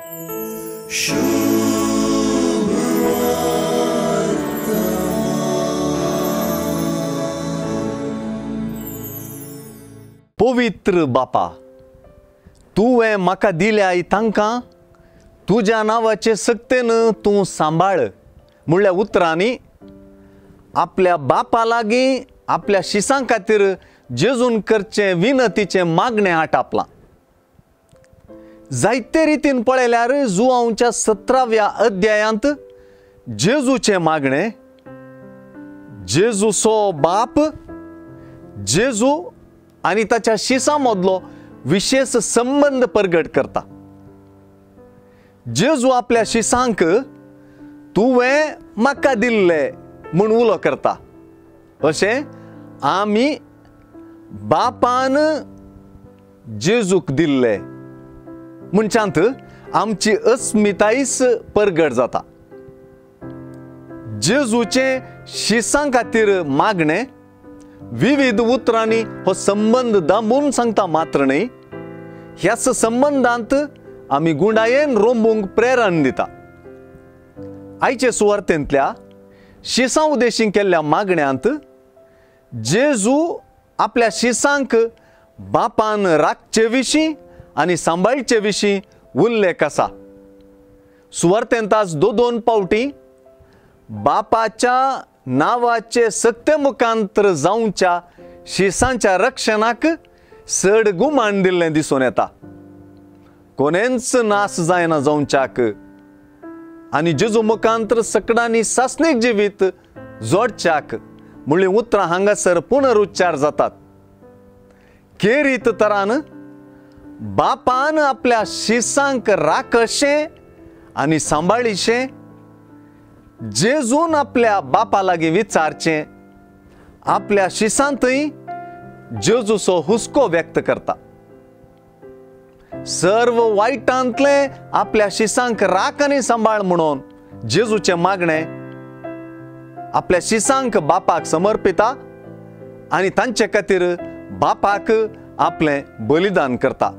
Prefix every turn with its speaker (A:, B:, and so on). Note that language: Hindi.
A: पवित्र बापा, तुवें म्हाका दिल्या तांकां तुज्या नांवाचे सक्तेन तूं सांबाळ म्हणल्या उतरांनी आपल्या बापा लागीं आपल्या शिसां खातीर जेजून करचे विनतीचे मागणें आटापलां. जायते रितीन पळयल्यार जुआंवच्या 17व्या अध्यायांत जेजूचे मागणें जेजूचो बाप जेजू आनी ताच्या शिसां मदलो विशेष संबंध प्रगट करता. जेजू आपल्या शिसांक तुवें म्हाका दिल्ले म्हूण उलो करता. अशें आमी बापान जेजूक दिल्ले म्हणच्यात आमची अस्मितायच प्रगट जाता. जेजूचे शिसां खातीर मागणें विविध उतरांनी हो संबंध दांबून सांगता मात्र न्ही, ह्याच संबंधांत आमी गुंडायेन रोंबूंक प्रेरण दिता. आयचे सुवार्थेंतल्या शिसां उद्देशीं केल्ल्या मागण्यांत जेजू आपल्या शिसांक बापान राखचे विशीं आनी सांबाळचे विशीं उल्लेख आसा. सुवार्थेंत आज दोन पावटी बापाच्या नांवाचे सक्ते मुखांतर जावच्या शिसांच्या रक्षणाक चड गुमान दिल्लें दिसून येता. कोणेंच नास जायना जावच्याक आनी जेजू मुखांतर सकडांनी सासणीक जिवीत जोडच्याक म्हणली उतरां हांगासर पुनरुच्चार जातात. खेरीत तरान बापान आपल्या शिसांक राखशें आनी सांबाळीशें जेजून आपल्या बापा लागीं विचारचें आपल्या शिसांतय जेजूचो हुस्को व्यक्त करता. सर्व वायटांतले आपल्या शिसांक राख आनी सांबाळ म्हणून जेजूचे मागणें आपल्या शिसांक बापाक समर्पिता आनी तांचे खातीर बापाक आपलें बलिदान करता.